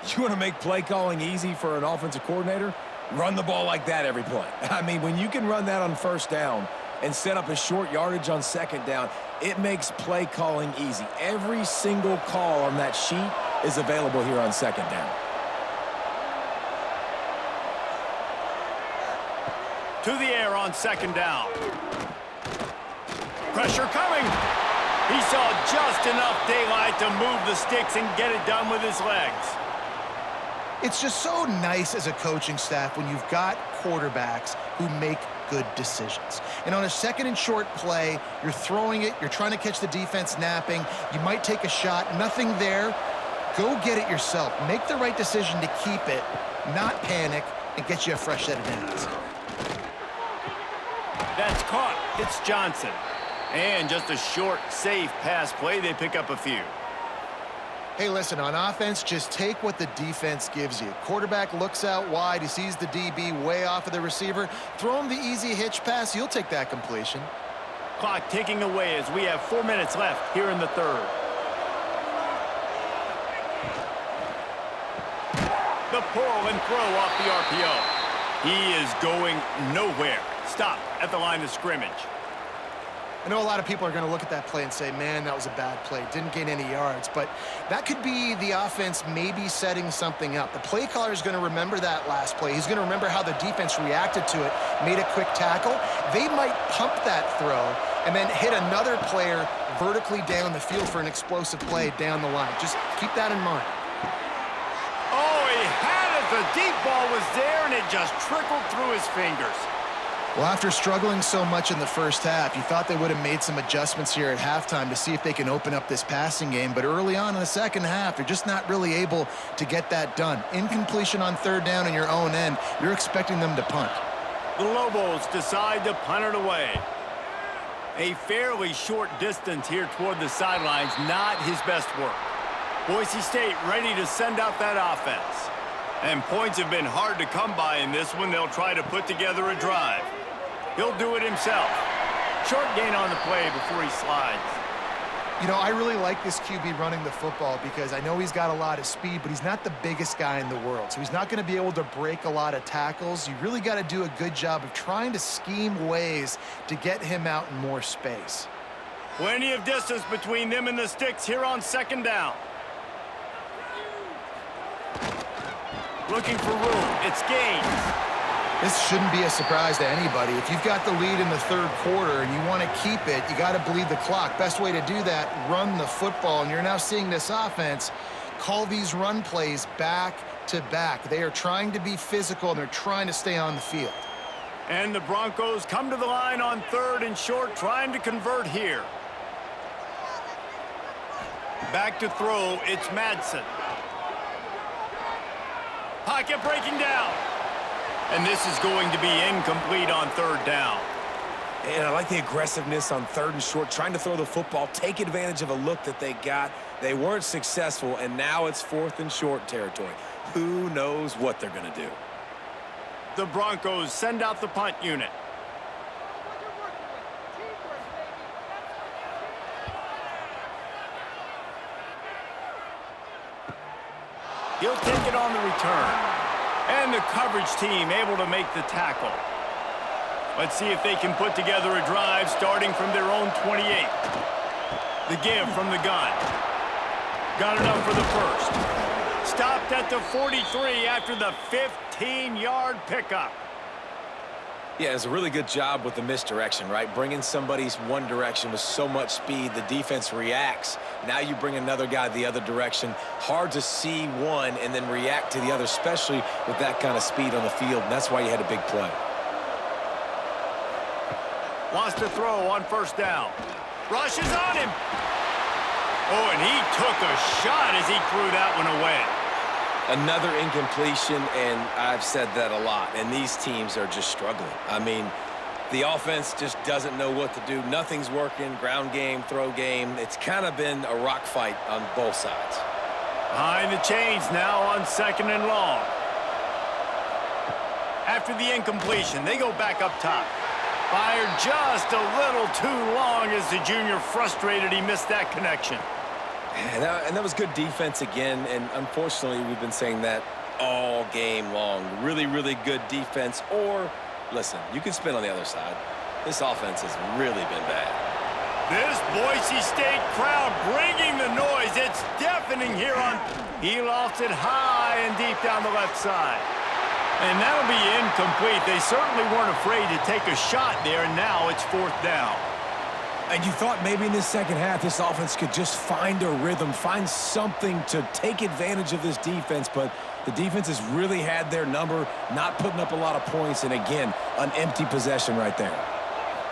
You want to make play calling easy for an offensive coordinator? Run the ball like that every play. I mean, when you can run that on 1st down and set up a short yardage on 2nd down, it makes play calling easy. Every single call on that sheet is available here on 2nd down. To the air on 2nd down. Pressure coming. He saw just enough daylight to move the sticks and get it done with his legs. It's just so nice as a coaching staff when you've got quarterbacks who make good decisions. And on a 2nd and short play, you're throwing it, you're trying to catch the defense napping, you might take a shot, nothing there. Go get it yourself. Make the right decision to keep it, not panic, and get you a fresh set of downs. That's caught. It's Johnson. And just a short, safe pass play. They pick up a few. Hey, listen, on offense, just take what the defense gives you. Quarterback looks out wide. He sees the DB way off of the receiver. Throw him the easy hitch pass. You'll take that completion. Clock ticking away as we have 4 minutes left here in the 3rd. The pull and throw off the RPO. He is going nowhere. Stop at the line of scrimmage. I know a lot of people are going to look at that play and say, man, that was a bad play. Didn't gain any yards. But that could be the offense maybe setting something up. The play caller is going to remember that last play. He's going to remember how the defense reacted to it, made a quick tackle. They might pump that throw and then hit another player vertically down the field for an explosive play down the line. Just keep that in mind. Oh, he had it. The deep ball was there, and it just trickled through his fingers. Well, after struggling so much in the first half, you thought they would have made some adjustments here at halftime to see if they can open up this passing game. But early on in the second half, they're just not really able to get that done. Incompletion on 3rd down in your own end, you're expecting them to punt. The Lobos decide to punt it away. A fairly short distance here toward the sidelines, not his best work. Boise State ready to send out that offense. And points have been hard to come by in this one. They'll try to put together a drive. He'll do it himself. Short gain on the play before he slides. You know, I really like this QB running the football because I know he's got a lot of speed, but he's not the biggest guy in the world. So he's not going to be able to break a lot of tackles. You really got to do a good job of trying to scheme ways to get him out in more space. Plenty of distance between them and the sticks here on 2nd down. Looking for room. It's Gaines. This shouldn't be a surprise to anybody. If you've got the lead in the 3rd quarter and you want to keep it, you got to bleed the clock. Best way to do that, run the football. And you're now seeing this offense call these run plays back to back. They are trying to be physical, and they're trying to stay on the field. And the Broncos come to the line on 3rd and short, trying to convert here. Back to throw, it's Madsen. Pocket breaking down. And this is going to be incomplete on third down. And I like the aggressiveness on 3rd and short, trying to throw the football, take advantage of a look that they got. They weren't successful, and now it's 4th and short territory. Who knows what they're going to do? The Broncos send out the punt unit. He'll take it on the return. And the coverage team able to make the tackle. Let's see if they can put together a drive starting from their own 28. The give from the gun. Got enough for the first. Stopped at the 43 after the 15-yard pickup. Yeah, it's a really good job with the misdirection, right? Bringing somebody's one direction with so much speed, the defense reacts. Now you bring another guy the other direction. Hard to see one and then react to the other, especially with that kind of speed on the field. And that's why you had a big play. Wants to throw on first down. Rushes on him. Oh, and he took a shot as he threw that one away. Another incompletion, and I've said that a lot, and these teams are just struggling. I mean, the offense just doesn't know what to do. Nothing's working, ground game, throw game. It's kind of been a rock fight on both sides. Behind the chains now on 2nd and long. After the incompletion, they go back up top. Fired just a little too long as the junior frustrated he missed that connection. And that was good defense again, and unfortunately, we've been saying that all game long. Really, really good defense. Or, listen, you can spin on the other side. This offense has really been bad. This Boise State crowd bringing the noise. It's deafening here on. He lofts it high and deep down the left side. And that'll be incomplete. They certainly weren't afraid to take a shot there, and now it's 4th down. And you thought maybe in this second half this offense could just find a rhythm, find something to take advantage of this defense, but the defense has really had their number, not putting up a lot of points, and again, an empty possession right there.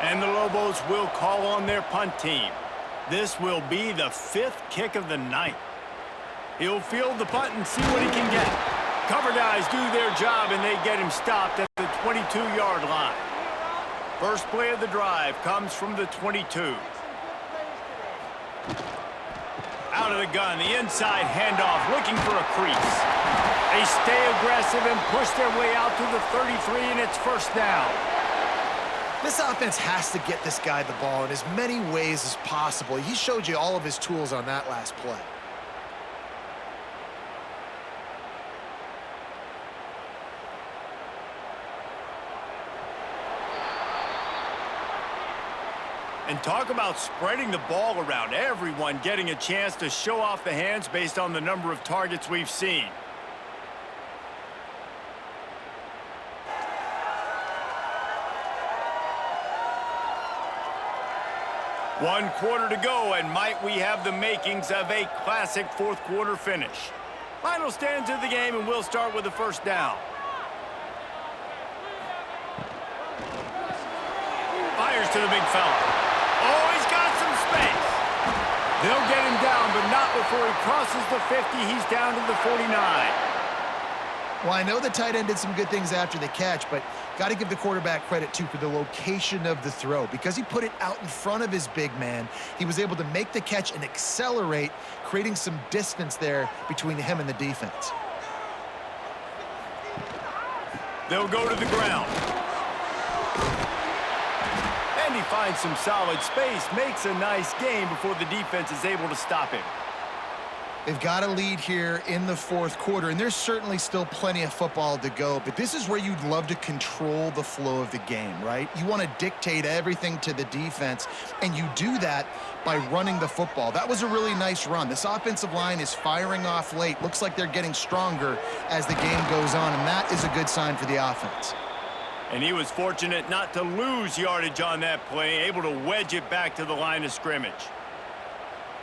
And the Lobos will call on their punt team. This will be the 5th kick of the night. He'll field the punt and see what he can get. Cover guys do their job, and they get him stopped at the 22-yard line. First play of the drive comes from the 22. Out of the gun, the inside handoff, looking for a crease. They stay aggressive and push their way out to the 33, and it's first down. This offense has to get this guy the ball in as many ways as possible. He showed you all of his tools on that last play. And talk about spreading the ball around. Everyone getting a chance to show off the hands based on the number of targets we've seen. One quarter to go, and might we have the makings of a classic 4th quarter finish. Final stands of the game, and we'll start with the first down. Fires to the big fella. Oh, he's got some space. They'll get him down, but not before he crosses the 50. He's down to the 49. Well, I know the tight end did some good things after the catch, but got to give the quarterback credit, too, for the location of the throw. Because he put it out in front of his big man, he was able to make the catch and accelerate, creating some distance there between him and the defense. They'll go to the ground. And he finds some solid space, makes a nice gain before the defense is able to stop him. They've got a lead here in the 4th quarter, and there's certainly still plenty of football to go, but this is where you'd love to control the flow of the game, right? You want to dictate everything to the defense, and you do that by running the football. That was a really nice run. This offensive line is firing off late. Looks like they're getting stronger as the game goes on, and that is a good sign for the offense. And he was fortunate not to lose yardage on that play, able to wedge it back to the line of scrimmage.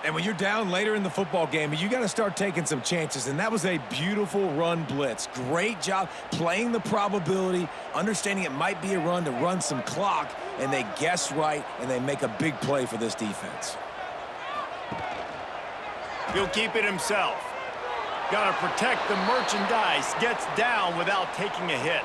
And when you're down later in the football game, you got to start taking some chances, and that was a beautiful run blitz. Great job playing the probability, understanding it might be a run to run some clock, and they guess right, and they make a big play for this defense. He'll keep it himself. Got to protect the merchandise. Gets down without taking a hit.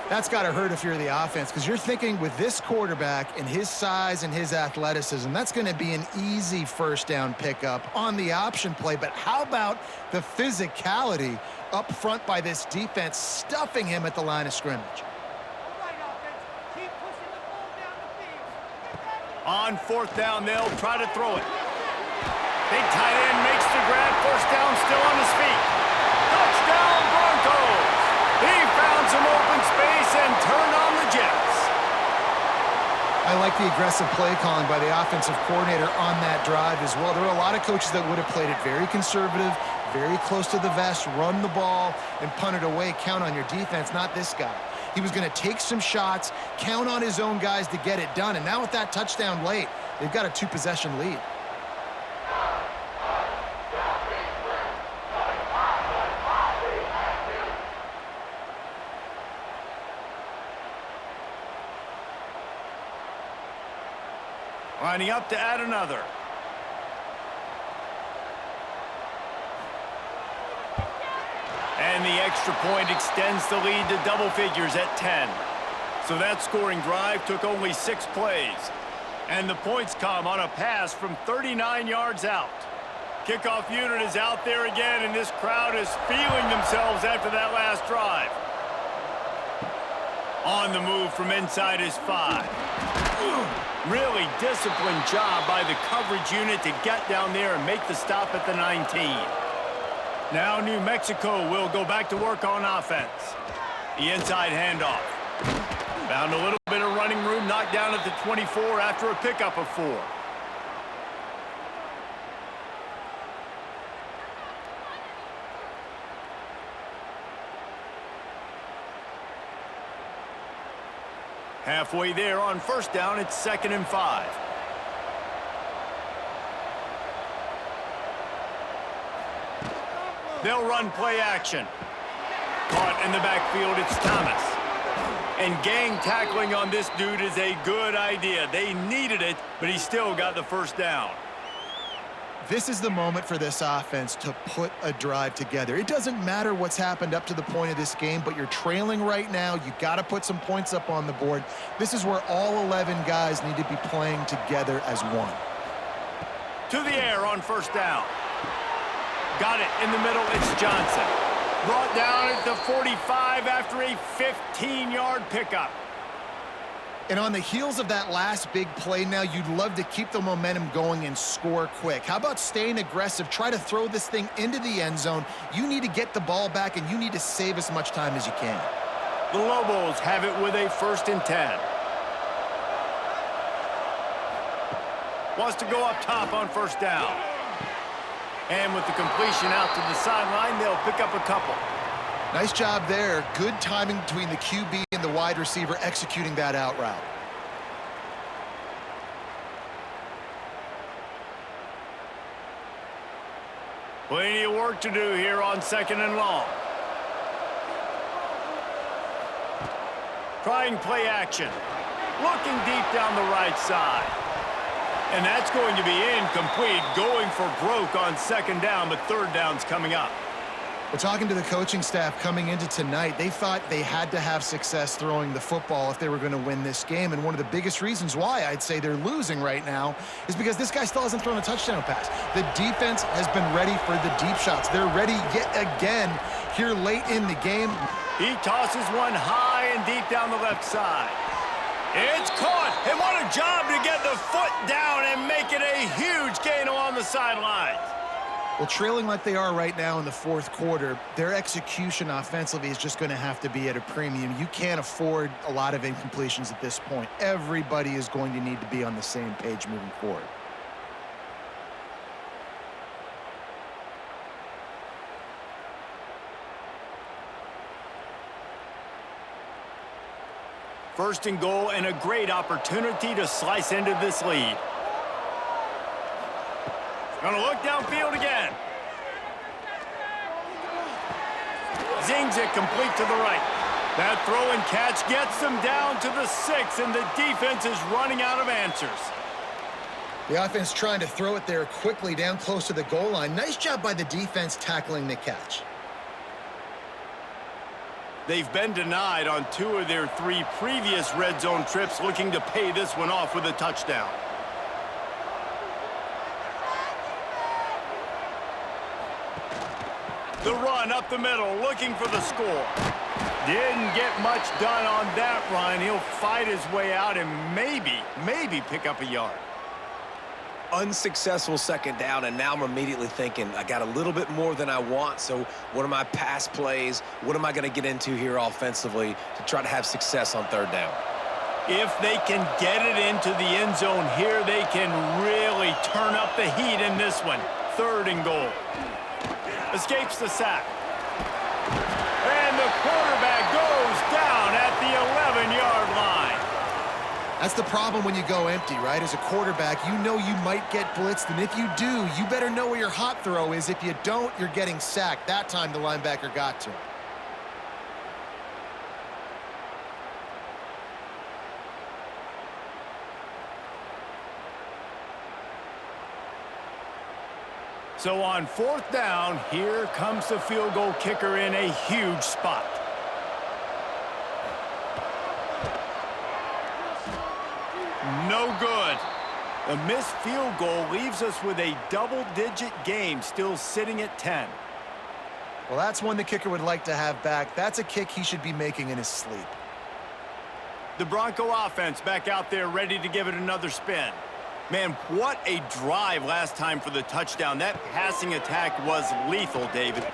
That's got to hurt if you're the offense, because you're thinking with this quarterback and his size and his athleticism, that's going to be an easy first down pickup on the option play. But how about the physicality up front by this defense, stuffing him at the line of scrimmage? On fourth down, they'll try to throw it. Big tight end makes the grab. First down, still on his feet. Touchdown, Broncos! He found some open space and turned on the Jets. I like the aggressive play calling by the offensive coordinator on that drive as well. There are a lot of coaches that would have played it very conservative, very close to the vest, run the ball, and punt it away. Count on your defense, not this guy. He was going to take some shots, count on his own guys to get it done. And now with that touchdown late, they've got a 2-possession lead. Lining up to add another. And the extra point extends the lead to double figures at 10. So that scoring drive took only 6 plays. And the points come on a pass from 39 yards out. Kickoff unit is out there again, and this crowd is feeling themselves after that last drive. On the move from inside his 5. Really disciplined job by the coverage unit to get down there and make the stop at the 19. Now New Mexico will go back to work on offense. The inside handoff. Found a little bit of running room, knocked down at the 24 after a pickup of 4. Halfway there on first down, it's 2nd and 5. They'll run play action. Caught in the backfield, it's Thomas. And gang tackling on this dude is a good idea. They needed it, but he still got the first down. This is the moment for this offense to put a drive together. It doesn't matter what's happened up to the point of this game, but you're trailing right now. You got to put some points up on the board. This is where all 11 guys need to be playing together as one. To the air on first down. Got it in the middle. It's Johnson. Brought down at the 45 after a 15-yard pickup. And on the heels of that last big play now, you'd love to keep the momentum going and score quick. How about staying aggressive? Try to throw this thing into the end zone. You need to get the ball back, and you need to save as much time as you can. The Lobos have it with a 1st and 10. Wants to go up top on first down. And with the completion out to the sideline, they'll pick up a couple. Nice job there. Good timing between the QB and the wide receiver executing that out route. Plenty of work to do here on 2nd and long. Trying play action. Looking deep down the right side. And that's going to be incomplete. Going for broke on 2nd down, but 3rd down's coming up. We're talking to the coaching staff coming into tonight. They thought they had to have success throwing the football if they were going to win this game. And one of the biggest reasons why I'd say they're losing right now is because this guy still hasn't thrown a touchdown pass. The defense has been ready for the deep shots. They're ready yet again here late in the game. He tosses one high and deep down the left side. It's caught. And what a job to get the foot down and make it a huge gain along the sidelines. Well, trailing like they are right now in the 4th quarter, their execution offensively is just going to have to be at a premium. You can't afford a lot of incompletions at this point. Everybody is going to need to be on the same page moving forward. First and goal and a great opportunity to slice into this lead. Gonna look downfield again. Zings it complete to the right. That throw and catch gets them down to the 6, and the defense is running out of answers. The offense trying to throw it there quickly down close to the goal line. Nice job by the defense tackling the catch. They've been denied on 2 of their 3 previous red zone trips, looking to pay this one off with a touchdown. The run up the middle, looking for the score. Didn't get much done on that run. He'll fight his way out and maybe pick up a yard. Unsuccessful second down, and now I'm immediately thinking, I got a little bit more than I want, so what are my pass plays? What am I going to get into here offensively to try to have success on third down? If they can get it into the end zone here, they can really turn up the heat in this one. 3rd and goal. Escapes the sack. And the quarterback goes down at the 11-yard line. That's the problem when you go empty, right? As a quarterback, you know you might get blitzed, and if you do, you better know where your hot throw is. If you don't, you're getting sacked. That time the linebacker got to him. So on 4th down, here comes the field goal kicker in a huge spot. No good. A missed field goal leaves us with a double-digit game still sitting at 10. Well, that's one the kicker would like to have back. That's a kick he should be making in his sleep. The Bronco offense back out there ready to give it another spin. Man, what a drive last time for the touchdown. That passing attack was lethal, David.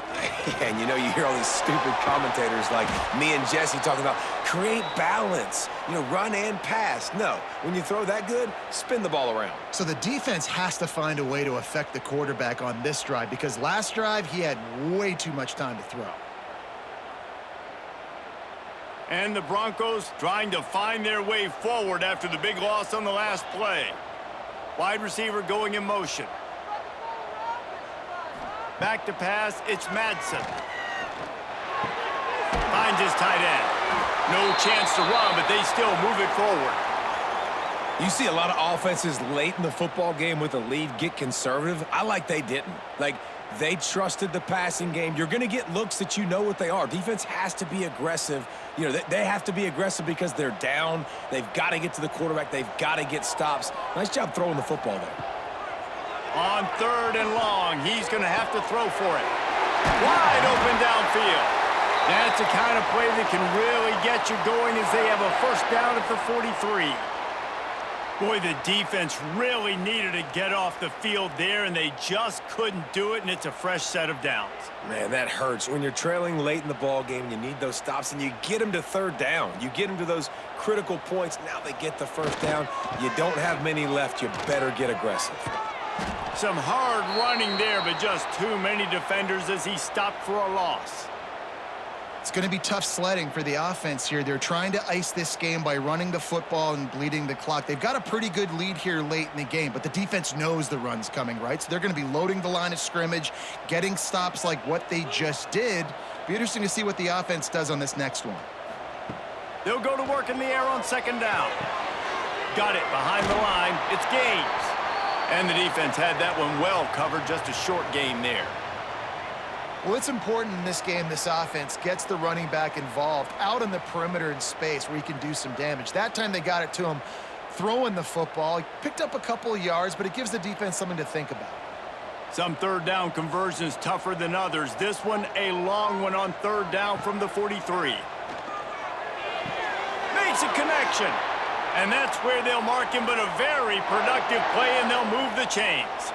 And you know, you hear all these stupid commentators like me and Jesse talking about create balance, you know, run and pass. No, when you throw that good, spin the ball around. So the defense has to find a way to affect the quarterback on this drive, because last drive he had way too much time to throw. And the Broncos trying to find their way forward after the big loss on the last play. Wide receiver going in motion. Back to pass, it's Madsen. Finds his tight end. No chance to run, but they still move it forward. You see a lot of offenses late in the football game with a lead get conservative. I like they didn't. Like, they trusted the passing game. You're going to get looks that you know what they are. Defense has to be aggressive. You know, they have to be aggressive because they're down. They've got to get to the quarterback. They've got to get stops. Nice job throwing the football there. On 3rd and long, he's going to have to throw for it. Wide open downfield. That's the kind of play that can really get you going as they have a 1st down at the 43. Boy, the defense really needed to get off the field there, and they just couldn't do it, and it's a fresh set of downs. Man, that hurts. When you're trailing late in the ball game, you need those stops, and you get them to 3rd down. You get them to those critical points. Now they get the 1st down. You don't have many left. You better get aggressive. Some hard running there, but just too many defenders as he stopped for a loss. It's going to be tough sledding for the offense here. They're trying to ice this game by running the football and bleeding the clock. They've got a pretty good lead here late in the game, but the defense knows the run's coming, right? So they're going to be loading the line of scrimmage, getting stops like what they just did. Be interesting to see what the offense does on this next one. They'll go to work in the air on 2nd down. Got it behind the line. It's Gaines. And the defense had that one well covered. Just a short game there. Well, it's important in this game this offense gets the running back involved out on the perimeter in space where he can do some damage. That time they got it to him throwing the football. He picked up a couple of yards, but it gives the defense something to think about. Some 3rd down conversions tougher than others. This one a long one on 3rd down from the 43. Makes a connection. And that's where they'll mark him, but a very productive play, and they'll move the chains.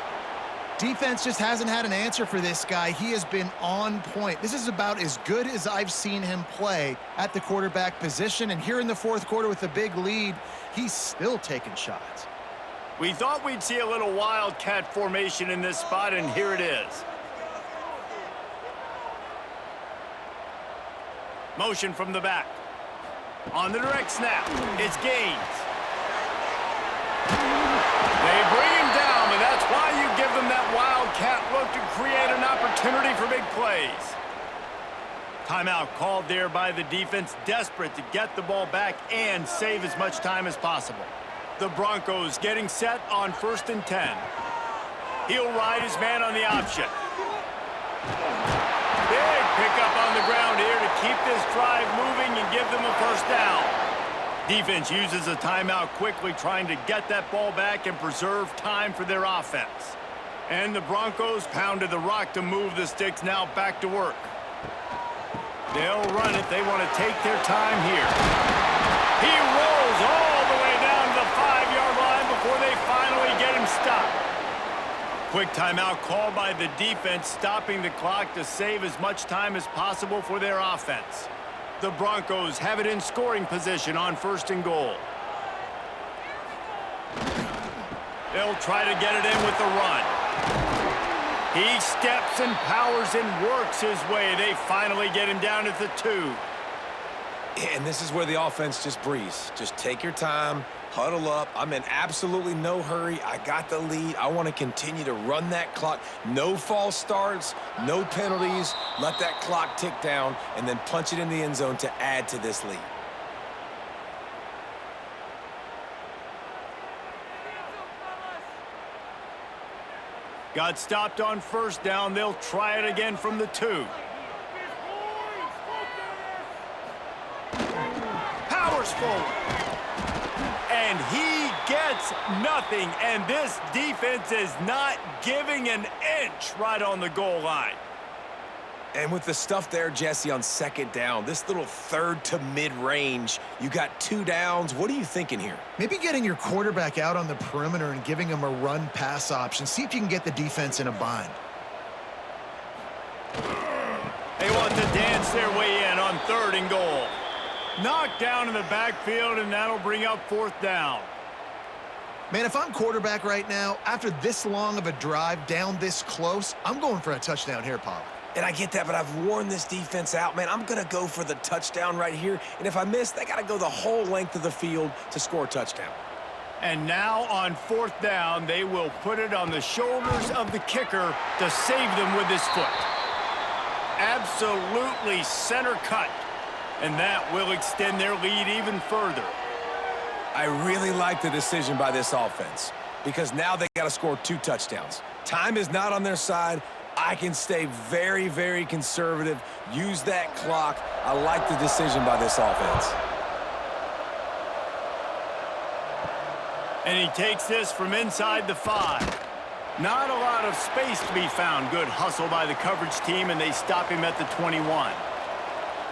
Defense just hasn't had an answer for this guy. He has been on point. This is about as good as I've seen him play at the quarterback position. And here in the 4th quarter with a big lead, he's still taking shots. We thought we'd see a little wildcat formation in this spot, and here it is. Motion from the back. On the direct snap, it's Gaines. They bring him down, but that's why you give them that wildcat look to create an opportunity for big plays. Timeout called there by the defense, desperate to get the ball back and save as much time as possible. The Broncos getting set on 1st and 10. He'll ride his man on the option. Big pickup on the ground here to keep this drive moving and give them a first down. Defense uses a timeout quickly, trying to get that ball back and preserve time for their offense. And the Broncos pounded the rock to move the sticks now back to work. They'll run it. They want to take their time here. He rolls all the way down to the 5-yard line before they finally get him stopped. Quick timeout called by the defense, stopping the clock to save as much time as possible for their offense. The Broncos have it in scoring position on 1st and goal. They'll try to get it in with the run. He steps and powers and works his way. They finally get him down at the 2. And this is where the offense just breathes. Just take your time, huddle up. I'm in absolutely no hurry. I got the lead. I want to continue to run that clock. No false starts, no penalties. Let that clock tick down and then punch it in the end zone to add to this lead. Got stopped on 1st down. They'll try it again from the 2. Powers forward. And he gets nothing. And this defense is not giving an inch right on the goal line. And with the stuff there, Jesse, on 2nd down, this little 3rd to mid-range, you got 2 downs. What are you thinking here? Maybe getting your quarterback out on the perimeter and giving him a run-pass option. See if you can get the defense in a bind. They want to dance their way in on 3rd and goal. Knocked down in the backfield, and that'll bring up 4th down. Man, if I'm quarterback right now, after this long of a drive down this close, I'm going for a touchdown here, Paul. And I get that, but I've worn this defense out, man. I'm going to go for the touchdown right here. And if I miss, they got to go the whole length of the field to score a touchdown. And now on 4th down, they will put it on the shoulders of the kicker to save them with his foot. Absolutely center cut. And that will extend their lead even further. I really like the decision by this offense because now they got to score 2 touchdowns. Time is not on their side. I can stay very, very conservative, use that clock. I like the decision by this offense. And he takes this from inside the 5. Not a lot of space to be found. Good hustle by the coverage team, and they stop him at the 21.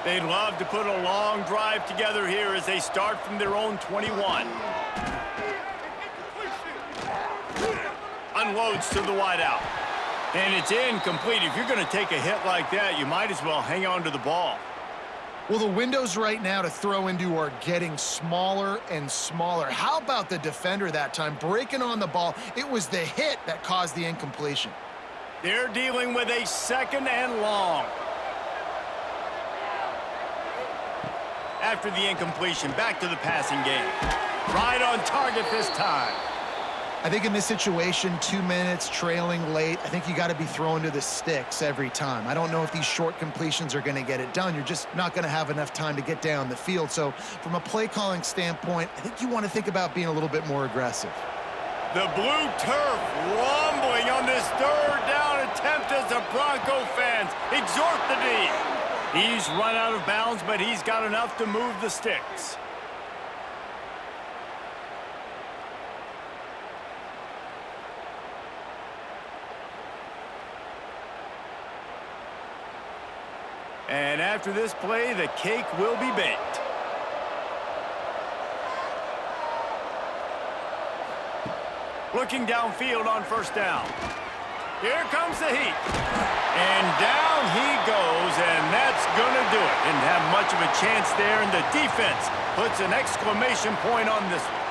They'd love to put a long drive together here as they start from their own 21. Unloads to the wideout. And it's incomplete. If you're going to take a hit like that, you might as well hang on to the ball. Well, the windows right now to throw into are getting smaller and smaller. How about the defender that time breaking on the ball? It was the hit that caused the incompletion. They're dealing with a 2nd and long. After the incompletion, back to the passing game. Right on target this time. I think in this situation, 2 minutes, trailing late, I think you got to be throwing to the sticks every time. I don't know if these short completions are going to get it done. You're just not going to have enough time to get down the field. So from a play calling standpoint, I think you want to think about being a little bit more aggressive. The blue turf rumbling on this 3rd down attempt as the Bronco fans exhort the D. He's run out of bounds, but he's got enough to move the sticks. And after this play, the cake will be baked. Looking downfield on 1st down. Here comes the heat. And down he goes, and that's going to do it. Didn't have much of a chance there, and the defense puts an exclamation point on this one.